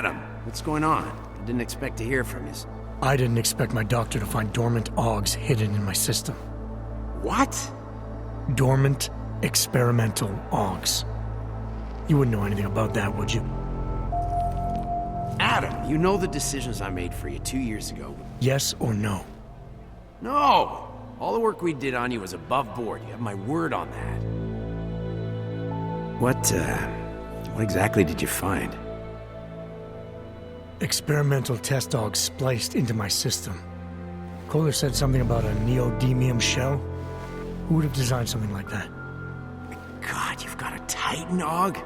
Adam, what's going on? I didn't expect to hear from you. I didn't expect my doctor to find dormant augs hidden in my system. What? Dormant experimental augs. You wouldn't know anything about that, would you? Adam, you know the decisions I made for you 2 years ago. Yes or no? No! All the work we did on you was above board. You have my word on that. What exactly did you find? Experimental test dogs spliced into my system. Kohler said something about a neodymium shell. Who would have designed something like that? God, you've got a Titan Aug?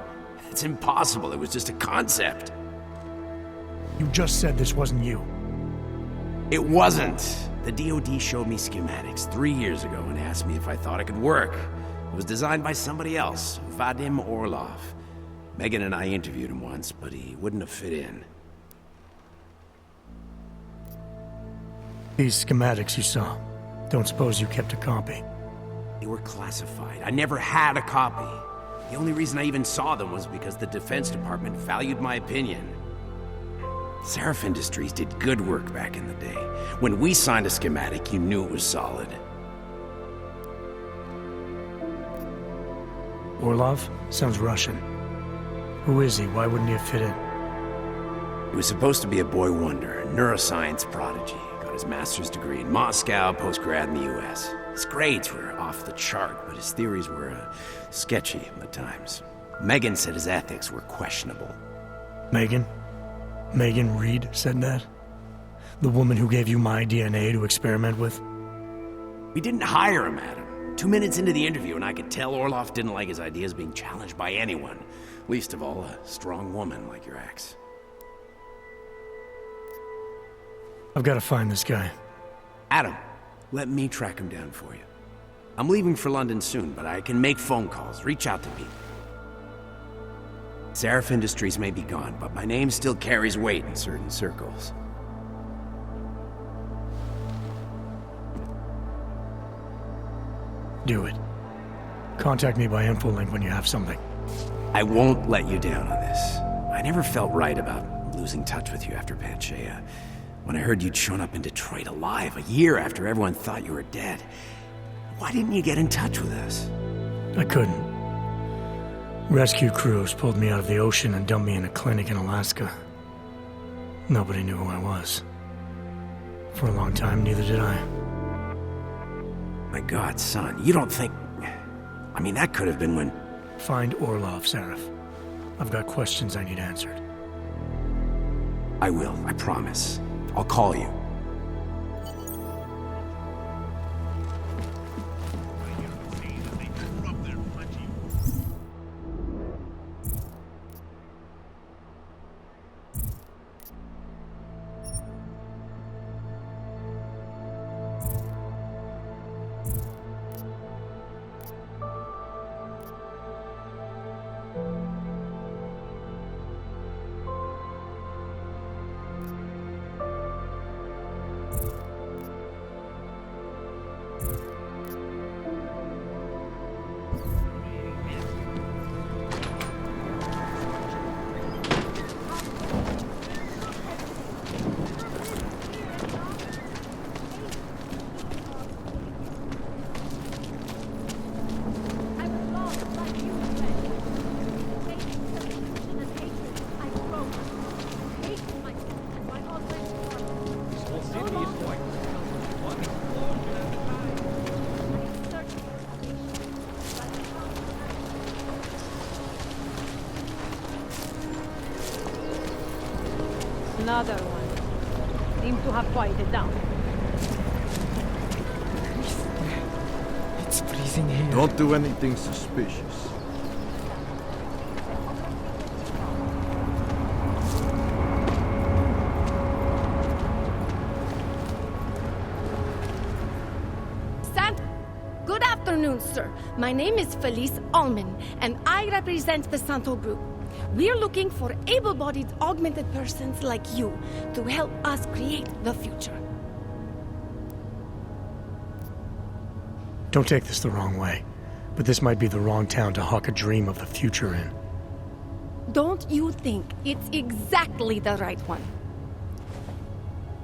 It's impossible. It was just a concept. You just said this wasn't you. It wasn't. The DoD showed me schematics 3 years ago and asked me if I thought it could work. It was designed by somebody else, Vadim Orlov. Megan and I interviewed him once, but he wouldn't have fit in. These schematics you saw, don't suppose you kept a copy? They were classified. I never had a copy. The only reason I even saw them was because the Defense Department valued my opinion. Seraph Industries did good work back in the day. When we signed a schematic, you knew it was solid. Orlov? Sounds Russian. Who is he? Why wouldn't he have fit in? He was supposed to be a boy wonder, a neuroscience prodigy. Got his master's degree in Moscow, post-grad in the US. His grades were off the chart, but his theories were sketchy at times. Megan said his ethics were questionable. Megan? Megan Reed said that? The woman who gave you my DNA to experiment with? We didn't hire him, Adam. 2 minutes into the interview, and I could tell Orlov didn't like his ideas being challenged by anyone. Least of all, a strong woman like your ex. I've got to find this guy. Adam, let me track him down for you. I'm leaving for London soon, but I can make phone calls, reach out to people. Seraph Industries may be gone, but my name still carries weight in certain circles. Do it. Contact me by infolink when you have something. I won't let you down on this. I never felt right about losing touch with you after Panchea. When I heard you'd shown up in Detroit alive a year after everyone thought you were dead. Why didn't you get in touch with us? I couldn't. Rescue crews pulled me out of the ocean and dumped me in a clinic in Alaska. Nobody knew who I was. For a long time, neither did I. My God, son, you don't think... I mean, that could have been when... Find Orlov, Seraph. I've got questions I need answered. I will, I promise. I'll call you. Another one. Seems to have quieted down. It's freezing here. Don't do anything suspicious. Good afternoon, sir. My name is Felice Allman, and I represent the Santo Group. We're looking for able-bodied, augmented persons like you to help us create the future. Don't take this the wrong way, but this might be the wrong town to hawk a dream of the future in. don't you think it's exactly the right one?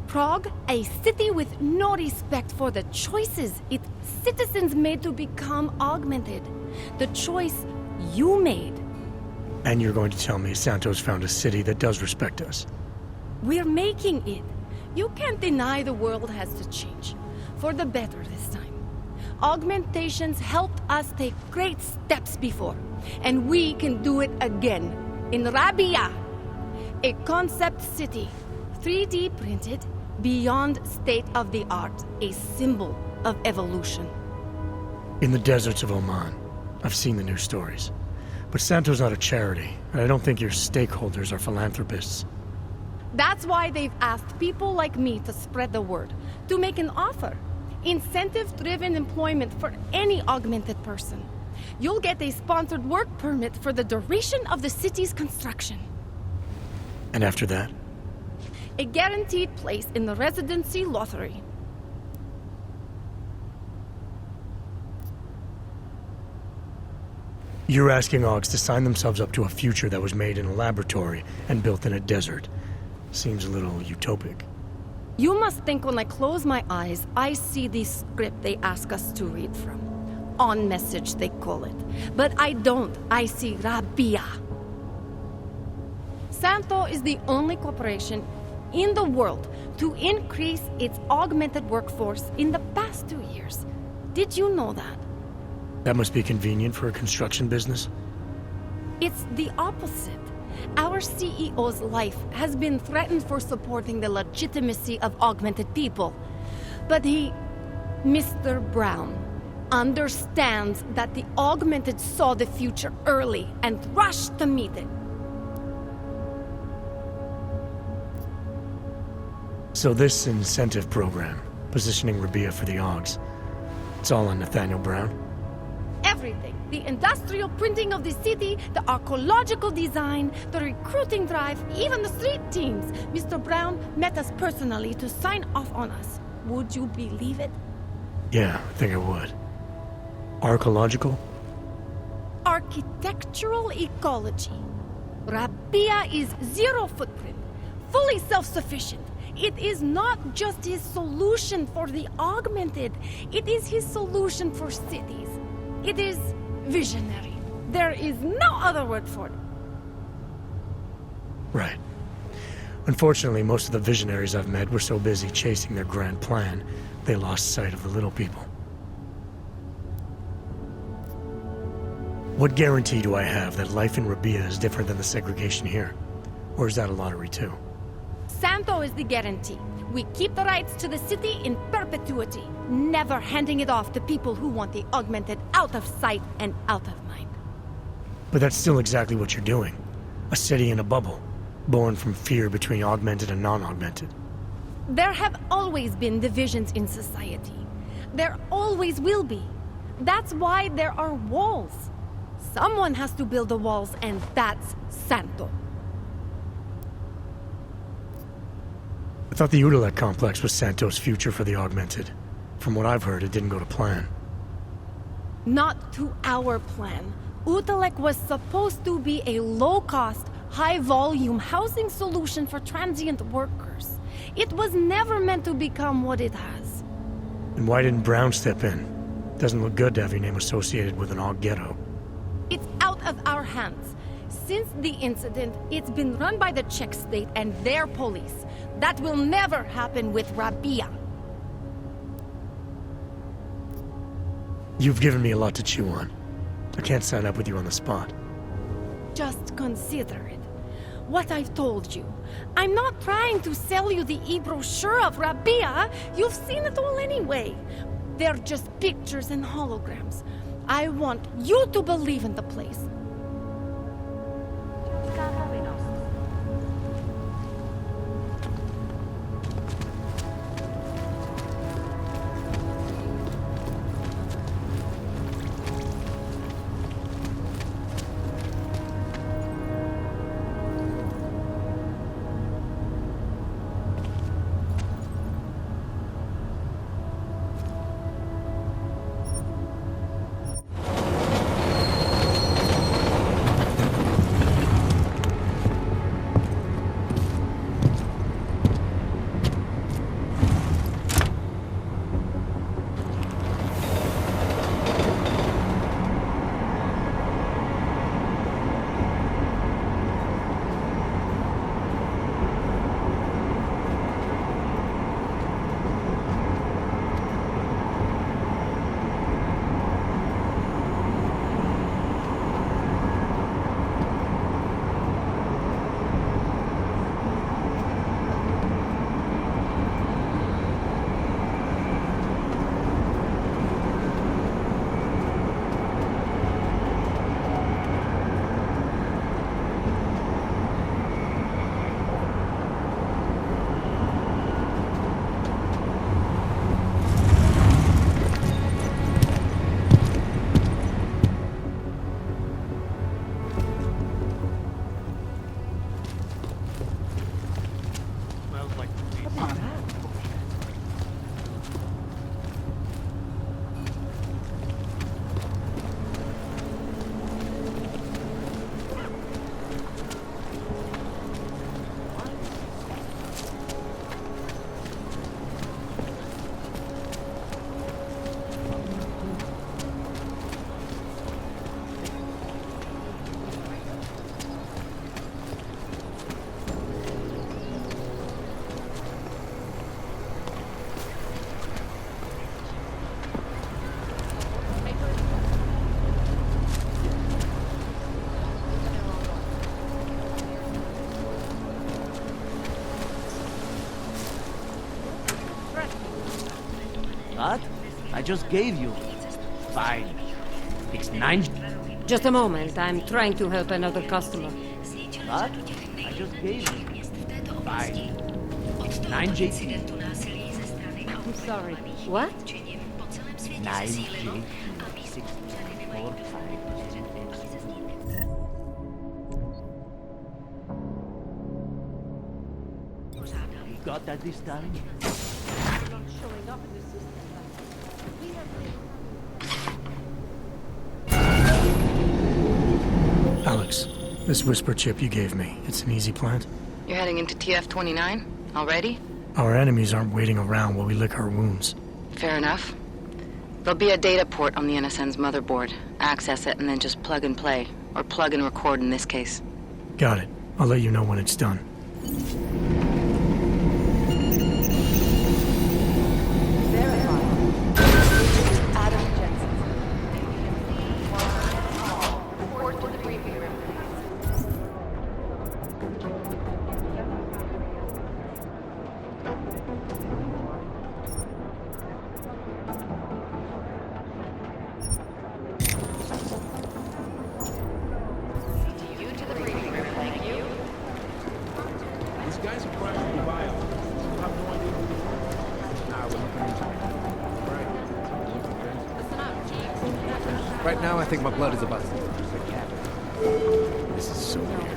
Prague, a city with no respect for the choices its citizens made to become augmented. The choice you made. And you're going to tell me Santos found a city that does respect us? We're making it. You can't deny the world has to change. For the better this time. Augmentations helped us take great steps before. And we can do it again. In Rabia. A concept city. 3D printed. Beyond state-of-the-art, a symbol of evolution. In the deserts of Oman. I've seen the news stories. But Santo's not a charity, and I don't think your stakeholders are philanthropists. That's why they've asked people like me to spread the word, to make an offer. Incentive-driven employment for any augmented person. You'll get a sponsored work permit for the duration of the city's construction. And after that? A guaranteed place in the residency lottery. You're asking Augs to sign themselves up to a future that was made in a laboratory and built in a desert. Seems a little utopic. You must think when I close my eyes, I see the script they ask us to read from. On message, they call it. But I don't. I see Rabia. Santo is the only corporation in the world to increase its augmented workforce in the past 2 years. Did you know that? That must be convenient for a construction business. It's the opposite. Our CEO's life has been threatened for supporting the legitimacy of augmented people. But he, Mr. Brown, understands that the augmented saw the future early and rushed to meet it. So this incentive program, positioning Rabia for the Augs, it's all on Nathaniel Brown? Everything. The industrial printing of the city, the archaeological design, the recruiting drive, even the street teams. Mr. Brown met us personally to sign off on us. Would you believe it? Yeah, I think I would. Archaeological? Architectural ecology. Rabia is zero footprint, fully self-sufficient. It is not just his solution for the augmented. It is his solution for cities. It is visionary. There is no other word for it. Right. Unfortunately, most of the visionaries I've met were so busy chasing their grand plan, they lost sight of the little people. What guarantee do I have that life in Rabia is different than the segregation here? Or is that a lottery too? Santo is the guarantee. We keep the rights to the city in perpetuity, never handing it off to people who want the augmented out of sight and out of mind. But that's still exactly what you're doing. A city in a bubble, born from fear between augmented and non-augmented. There have always been divisions in society. There always will be. That's why there are walls. Someone has to build the walls, and that's Santo. I thought the Udalek complex was Santo's future for the augmented. From what I've heard, it didn't go to plan. Not to our plan. Udalek was supposed to be a low-cost, high-volume housing solution for transient workers. It was never meant to become what it has. And why didn't Brown step in? Doesn't look good to have your name associated with an Aug ghetto. It's out of our hands. Since the incident, it's been run by the Czech state and their police. That will never happen with Rabia. You've given me a lot to chew on. I can't sign up with you on the spot. Just consider it. What I've told you. I'm not trying to sell you the e-brochure of Rabia. You've seen it all anyway. They're just pictures and holograms. I want you to believe in the place. just gave you. Fine. It's 9... Just a moment. I'm trying to help another customer. What? I just gave you. Fine. It's 9 JP. I'm sorry. What? 9 JP. 6, 4, 5. You got that this time? Alex, this whisper chip you gave me, it's an easy plant? You're heading into TF29? Already? Our enemies aren't waiting around while we lick our wounds. Fair enough. There'll be a data port on the NSN's motherboard. Access it and then just plug and play. Or plug and record in this case. Got it. I'll let you know when it's done. Right now, I think my blood is about to... This is so weird.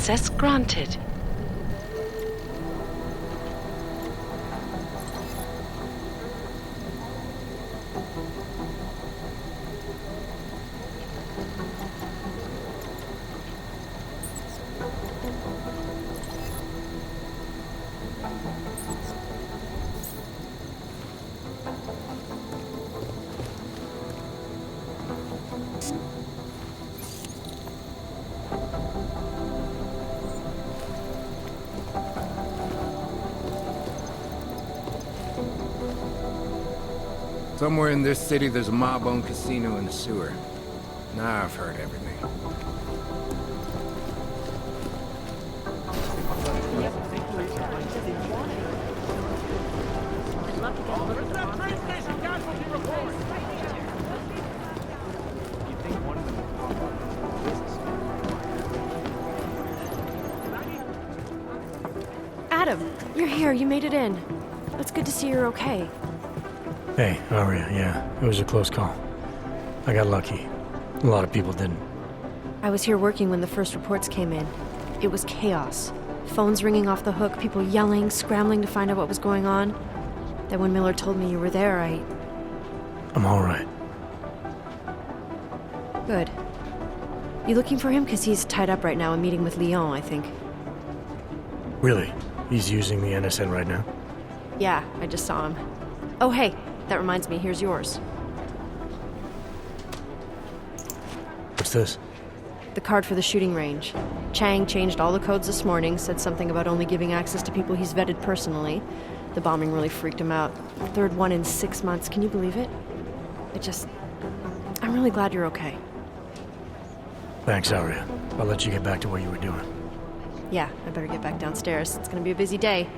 Access granted. Somewhere in this city, there's a mob-owned casino in the sewer. Now I've heard everything. Adam, you're here. You made it in. It's good to see you're okay. Hey, Aria, yeah, it was a close call. I got lucky. A lot of people didn't. I was here working when the first reports came in. It was chaos. Phones ringing off the hook, people yelling, scrambling to find out what was going on. Then when Miller told me you were there, I'm all right. Good. You looking for him? Because he's tied up right now and meeting with Leon, I think. Really? He's using the NSN right now? Yeah, I just saw him. Oh, hey, that reminds me, here's yours. What's this? The card for the shooting range. Chang changed all the codes this morning, said something about only giving access to people he's vetted personally. The bombing really freaked him out. Third one in 6 months, can you believe it? I'm really glad you're okay. Thanks, Aria. I'll let you get back to what you were doing. Yeah, I better get back downstairs. It's gonna be a busy day.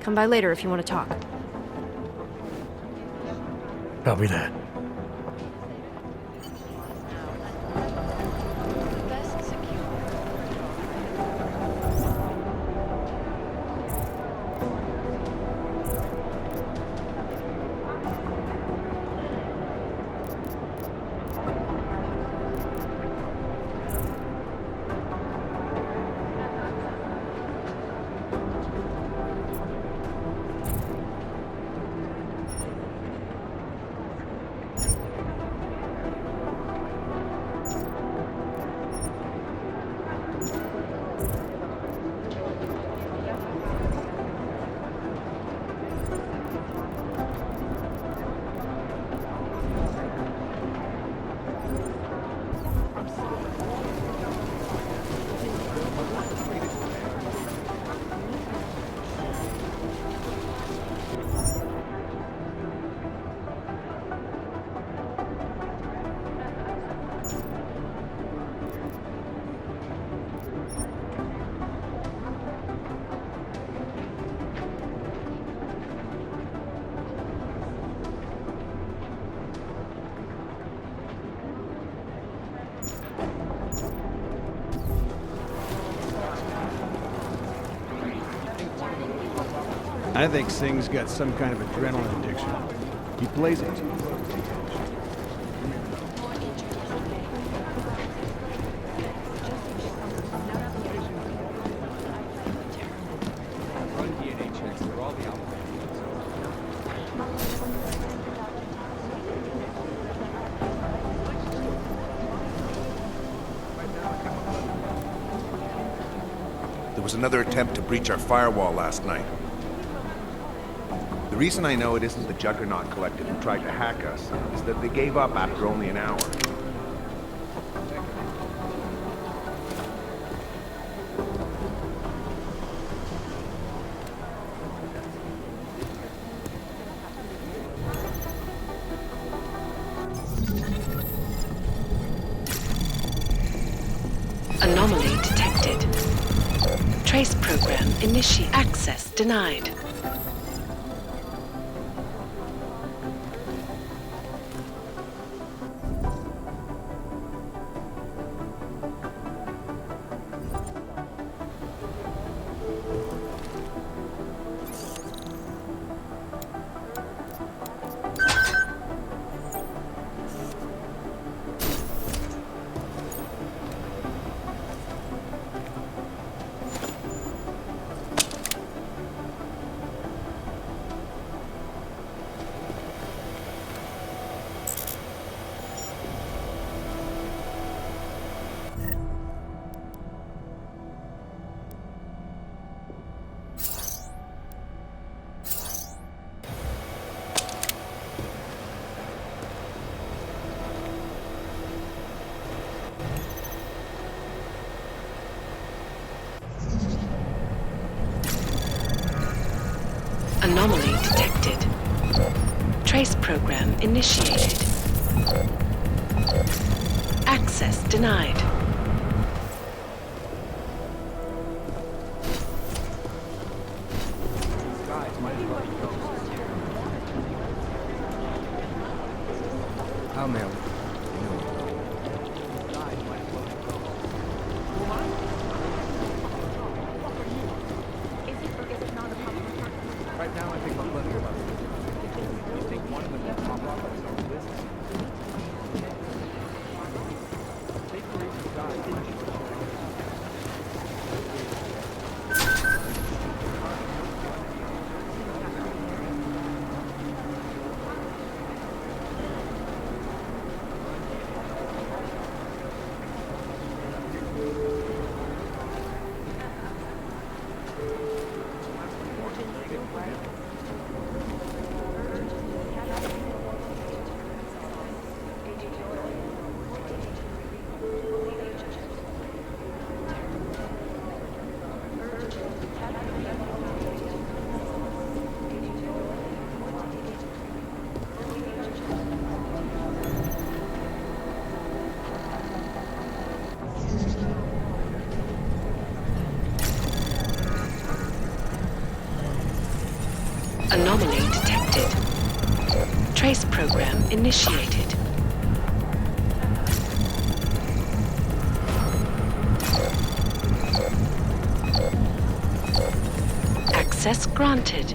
Come by later if you want to talk. Copy that. I think Singh's got some kind of adrenaline addiction. He plays it. There was another attempt to breach our firewall last night. The reason I know it isn't the Juggernaut Collective who tried to hack us is that they gave up after only an hour. Anomaly detected. Trace program initiate. Access denied. Trace program initiated. Access denied. I'll mail it. Right now, I think I'm plenty of us. You think one of them will pop off on his own business? Take the reason Anomaly detected. Trace program initiated. Access granted.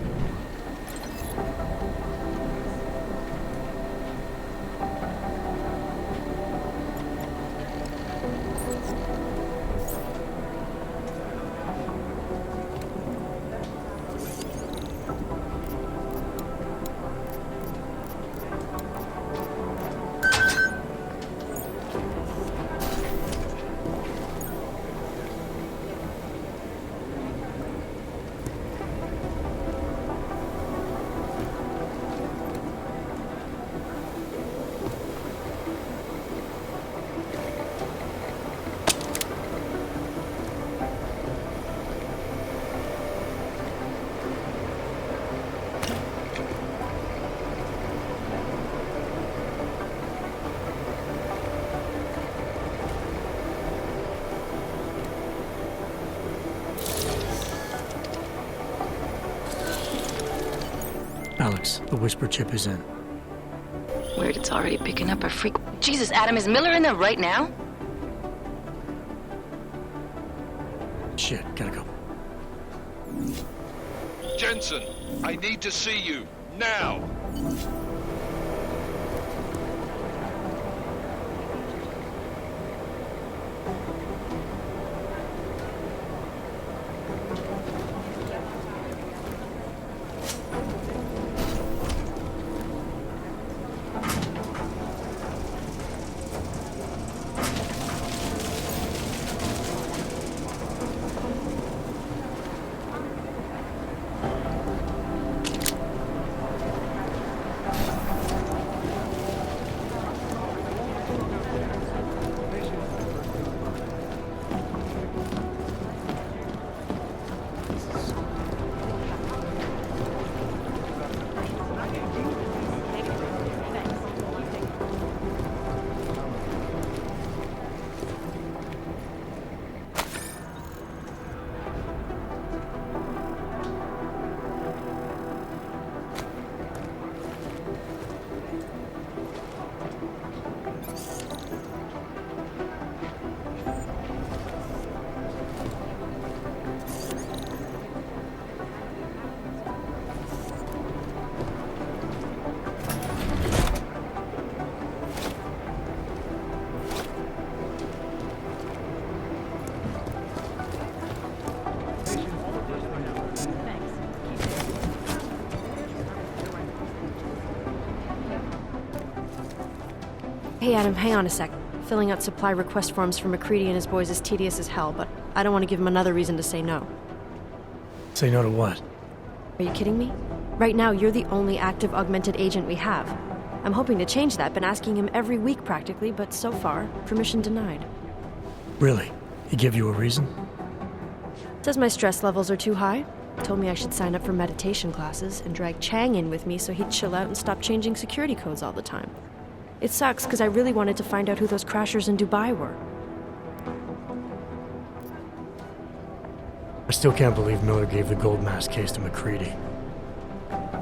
Alex, the whisper chip is in. Weird, it's already picking up a freak. Jesus, Adam, is Miller in there right now? Shit, gotta go. Jensen, I need to see you, now! Hey Adam, hang on a sec. Filling out supply request forms for McCready and his boys is tedious as hell, but I don't want to give him another reason to say no. Say no to what? Are you kidding me? Right now, you're the only active augmented agent we have. I'm hoping to change that, been asking him every week practically, but so far, permission denied. Really? He give you a reason? Says my stress levels are too high. Told me I should sign up for meditation classes and drag Chang in with me so he'd chill out and stop changing security codes all the time. It sucks because I really wanted to find out who those crashers in Dubai were. I still can't believe Miller gave the gold mask case to McCready.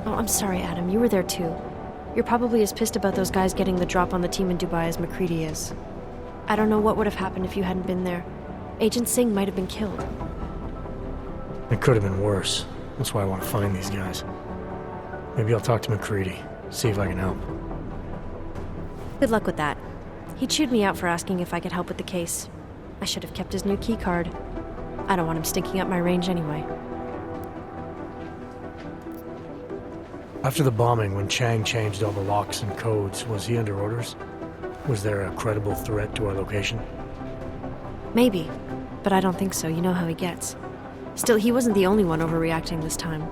Oh, I'm sorry, Adam. You were there too. You're probably as pissed about those guys getting the drop on the team in Dubai as McCready is. I don't know what would have happened if you hadn't been there. Agent Singh might have been killed. It could have been worse. That's why I want to find these guys. Maybe I'll talk to McCready, see if I can help. Good luck with that. He chewed me out for asking if I could help with the case. I should have kept his new key card. I don't want him stinking up my range anyway. After the bombing, when Chang changed all the locks and codes, was he under orders? Was there a credible threat to our location? Maybe, but I don't think so. You know how he gets. Still, he wasn't the only one overreacting this time.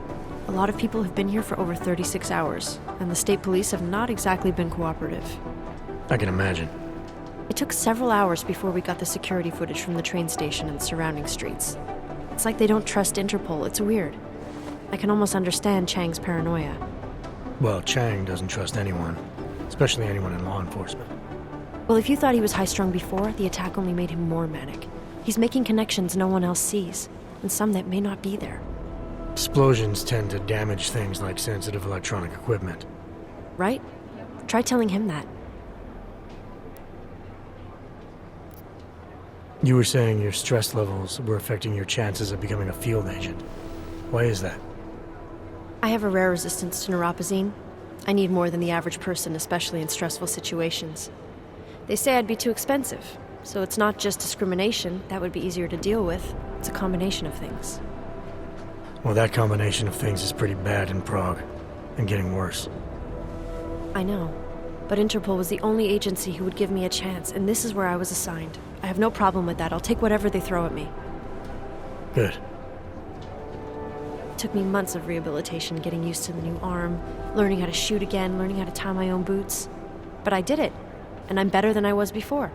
A lot of people have been here for over 36 hours, and the state police have not exactly been cooperative. I can imagine. It took several hours before we got the security footage from the train station and surrounding streets. It's like they don't trust Interpol. It's weird. I can almost understand Chang's paranoia. Well, Chang doesn't trust anyone, especially anyone in law enforcement. Well, if you thought he was high-strung before, the attack only made him more manic. He's making connections no one else sees, and some that may not be there. Explosions tend to damage things like sensitive electronic equipment. Right? Try telling him that. You were saying your stress levels were affecting your chances of becoming a field agent. Why is that? I have a rare resistance to neuropazine. I need more than the average person, especially in stressful situations. They say I'd be too expensive, so it's not just discrimination. That would be easier to deal with. It's a combination of things. Well, that combination of things is pretty bad in Prague, and getting worse. I know, but Interpol was the only agency who would give me a chance, and this is where I was assigned. I have no problem with that. I'll take whatever they throw at me. Good. It took me months of rehabilitation, getting used to the new arm, learning how to shoot again, learning how to tie my own boots. But I did it, and I'm better than I was before.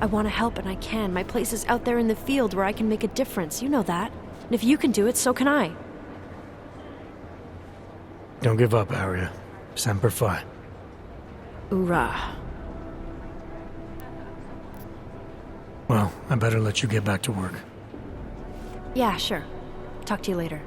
I want to help, and I can. My place is out there in the field where I can make a difference. You know that. And if you can do it, so can I. Don't give up, Arya. Semper Fi. Hoorah. Well, I better let you get back to work. Yeah, sure. Talk to you later.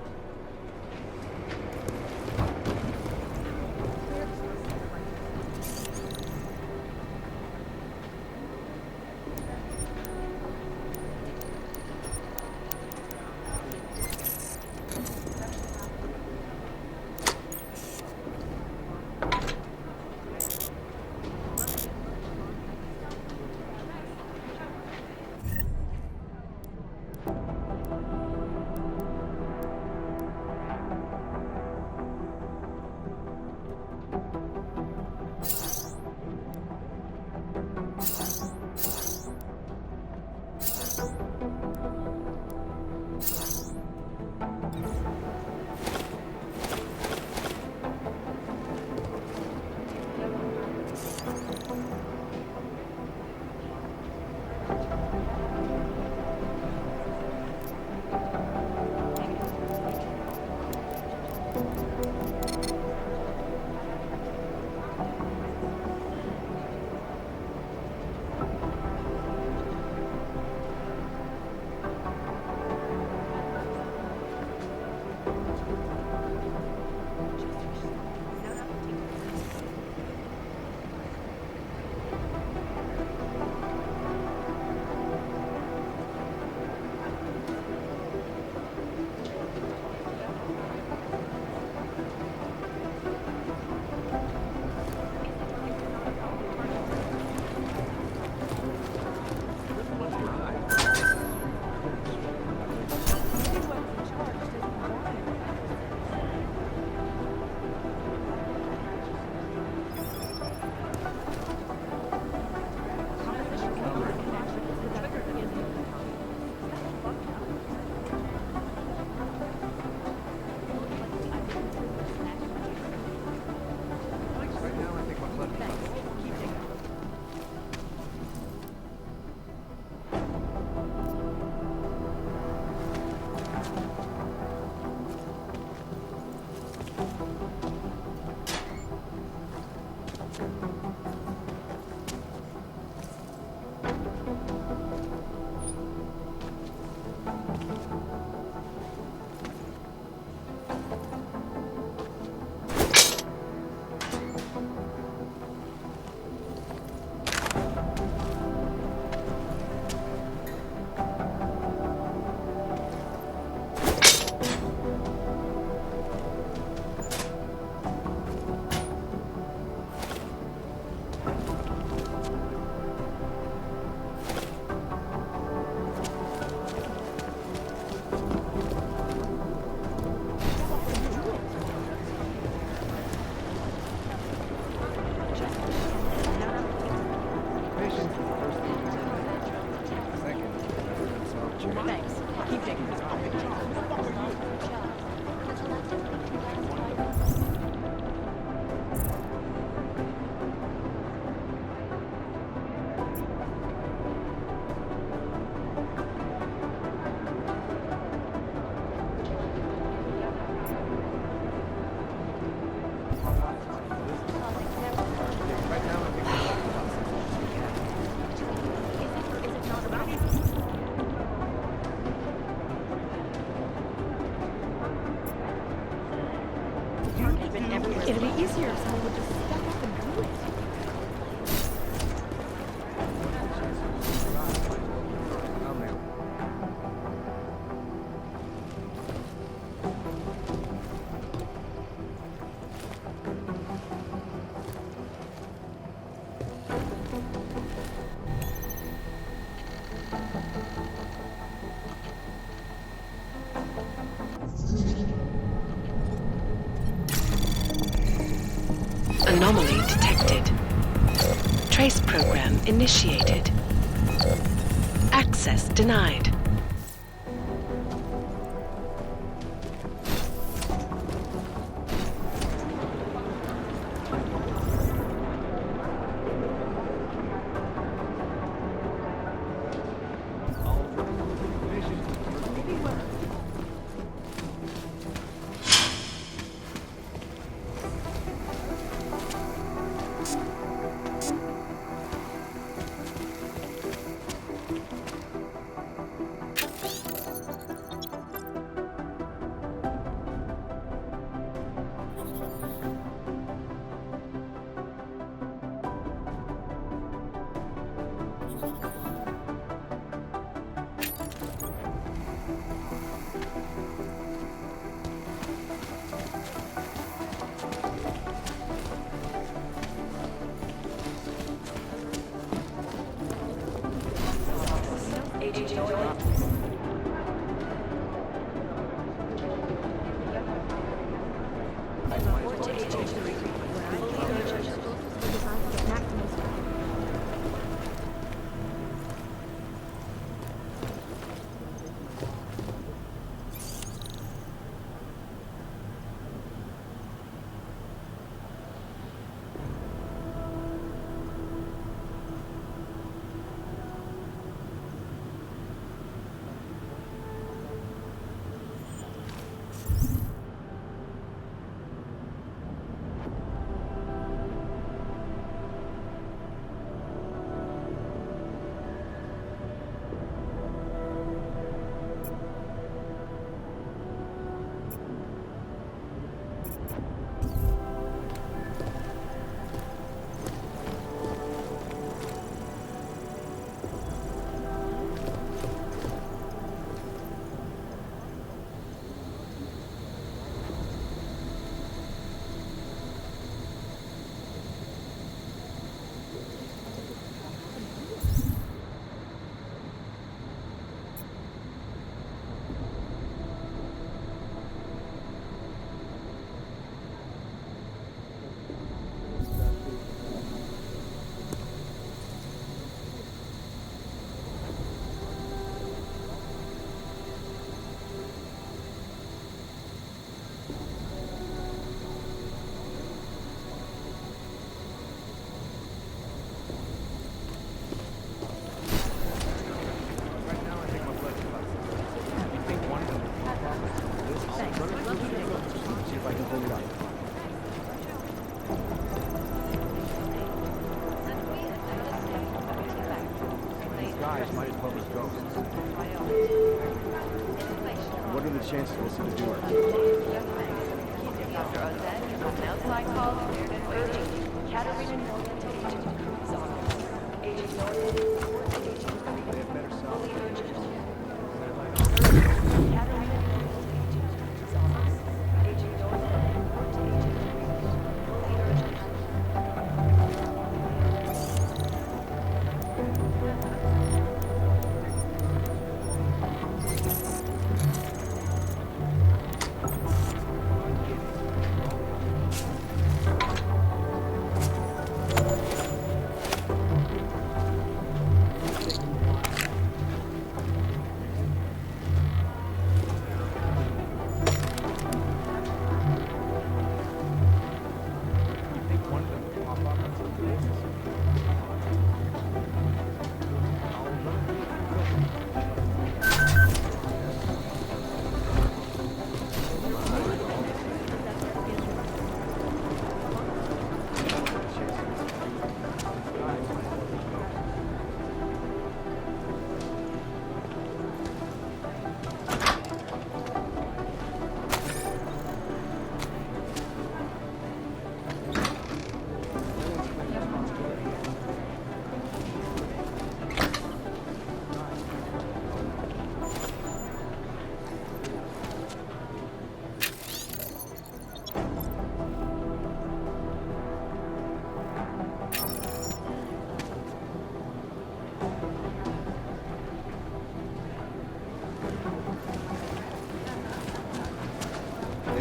Thanks. Keep taking this. It'd be easier if someone would just step up and do it. Anomaly detected. Trace program initiated. Access denied. What are the chances we'll see the doer? Dr. Ozed, an outside call cleared and waiting. Katerina Norton to Agent Cruz's office. Agent Norton, They have better sound. Katerina Norton to Agent Cruz's office. Agent Norton, report to Agent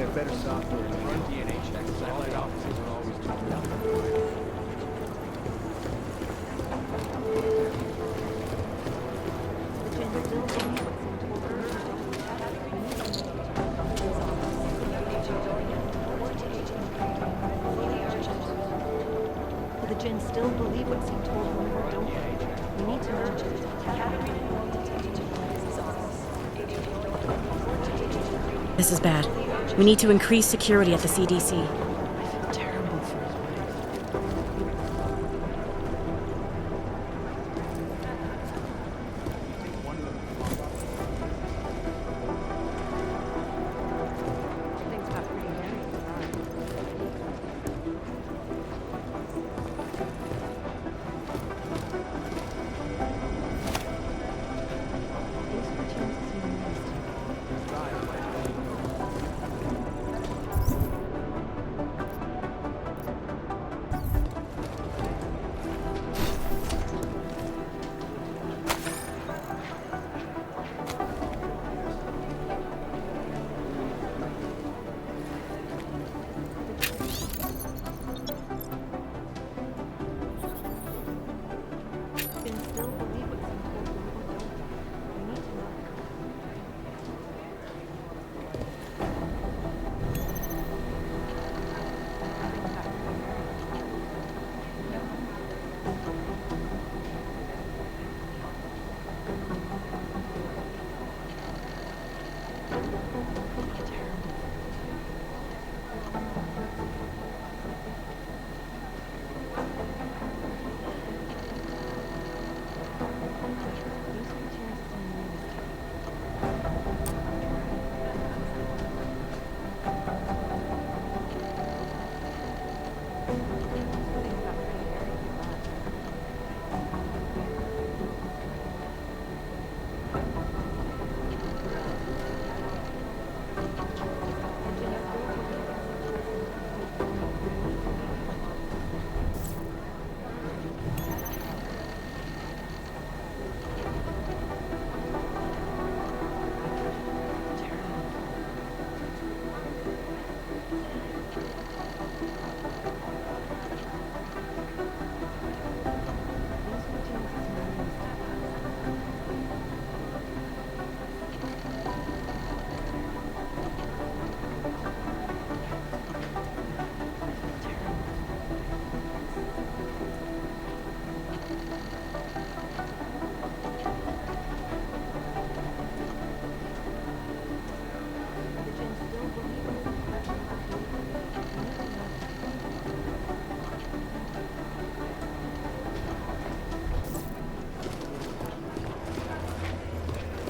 get better software and run DNA checks. Satellite offices are always jumping out. The Jinn still believe what's being told them or don't they? We need to know. This is bad. We need to increase security at the CDC. I feel terrible for his wife.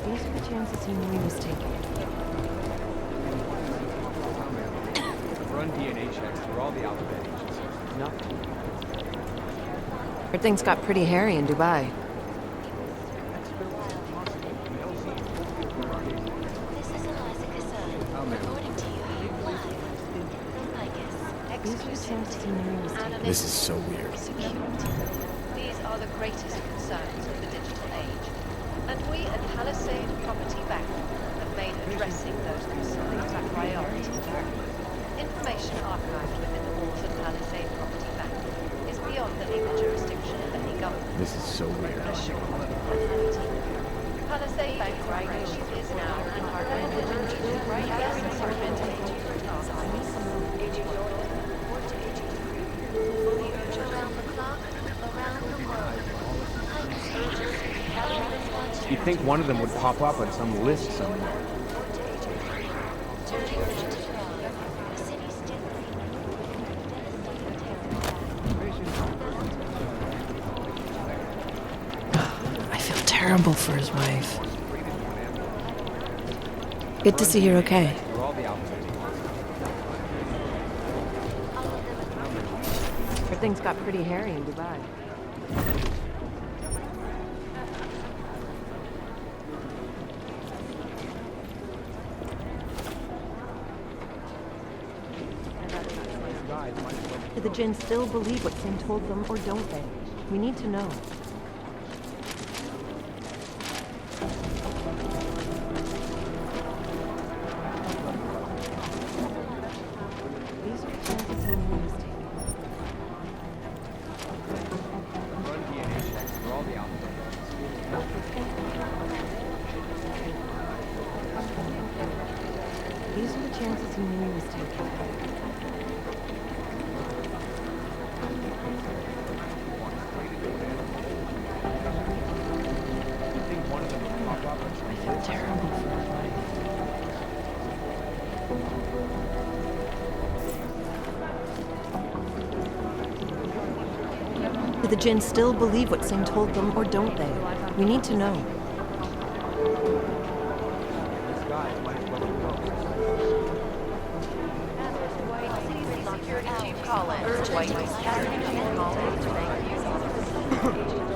These are the chances he knew he was taking. Run DNA checks through all the alphabet agencies. Nothing. Heard things got pretty hairy in Dubai. This is so weird. These are the greatest concerns of the digital age. And we at Palisade Property Bank have made addressing those concerns a priority. Information archived within the walls of Palisade Property Bank is beyond the legal jurisdiction of any government. This is so weird. Palisade Bank regulation is now an archived You'd think one of them would pop up on some list somewhere. I feel terrible for his wife. Good to see you're okay. Heard things got pretty hairy in Dubai. Do the Jinn still believe what Sam told them, or don't they? We need to know. chances he knew he was taking? I feel terrible for his wife. Do the Jinn still believe what Singh told them, or don't they? We need to know. Security Chief Collins. White Security Chief Collins. Thank you.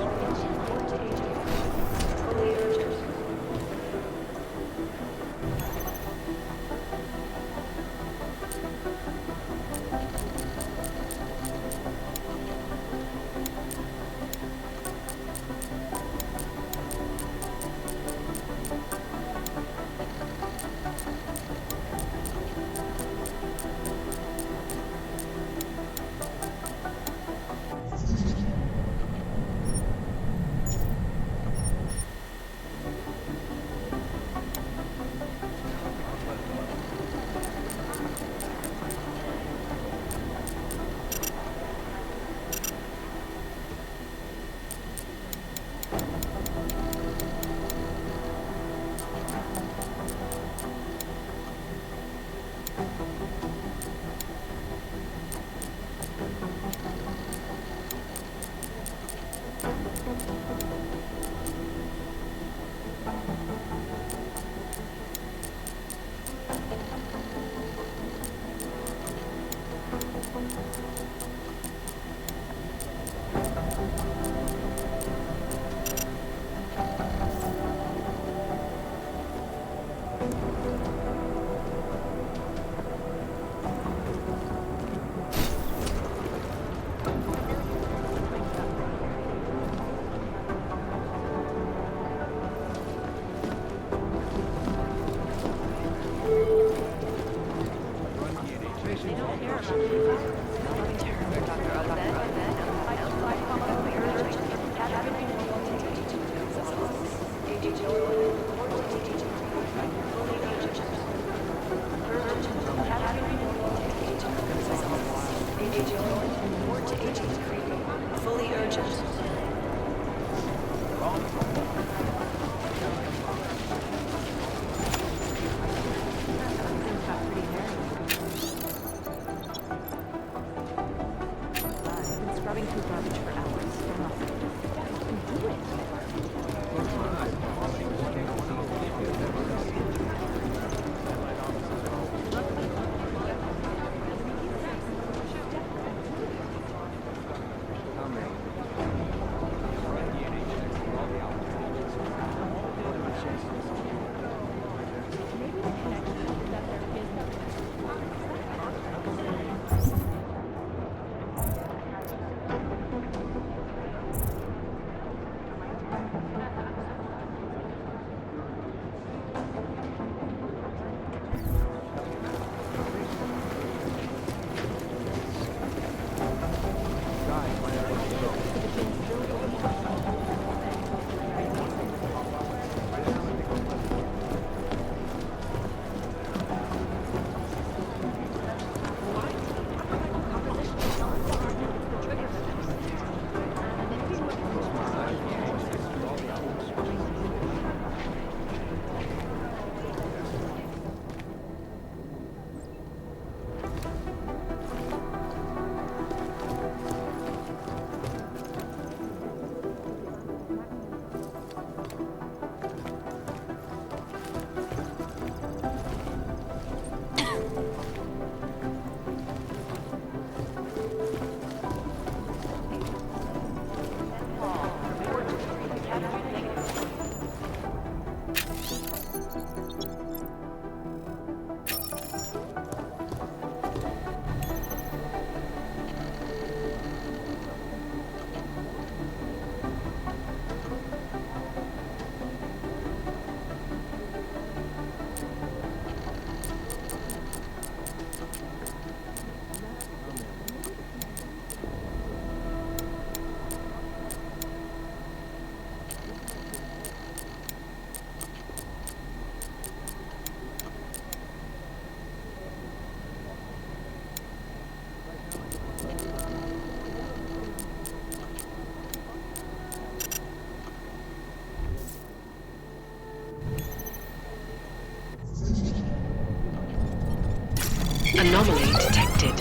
Anomaly detected.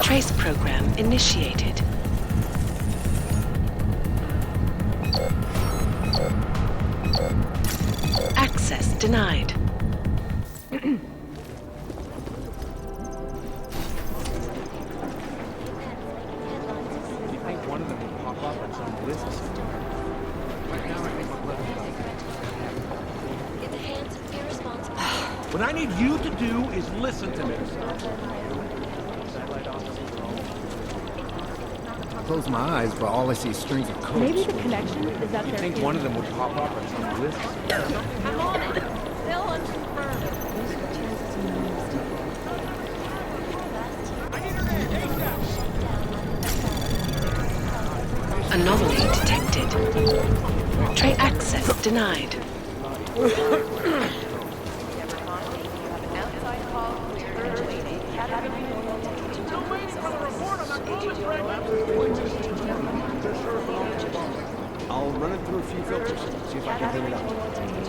Trace program initiated. Access denied. One of them will pop up on some list somewhere. Right now, I think my blood What I need you to do is listen to me. I close my eyes, but all I see is strings of codes. Maybe the connection is that You they're think one of them would pop up on some list? I'm on it. Still unconfirmed. Anomaly detected. Tray access denied. I'll run it through a few filters, see if I can bring it up.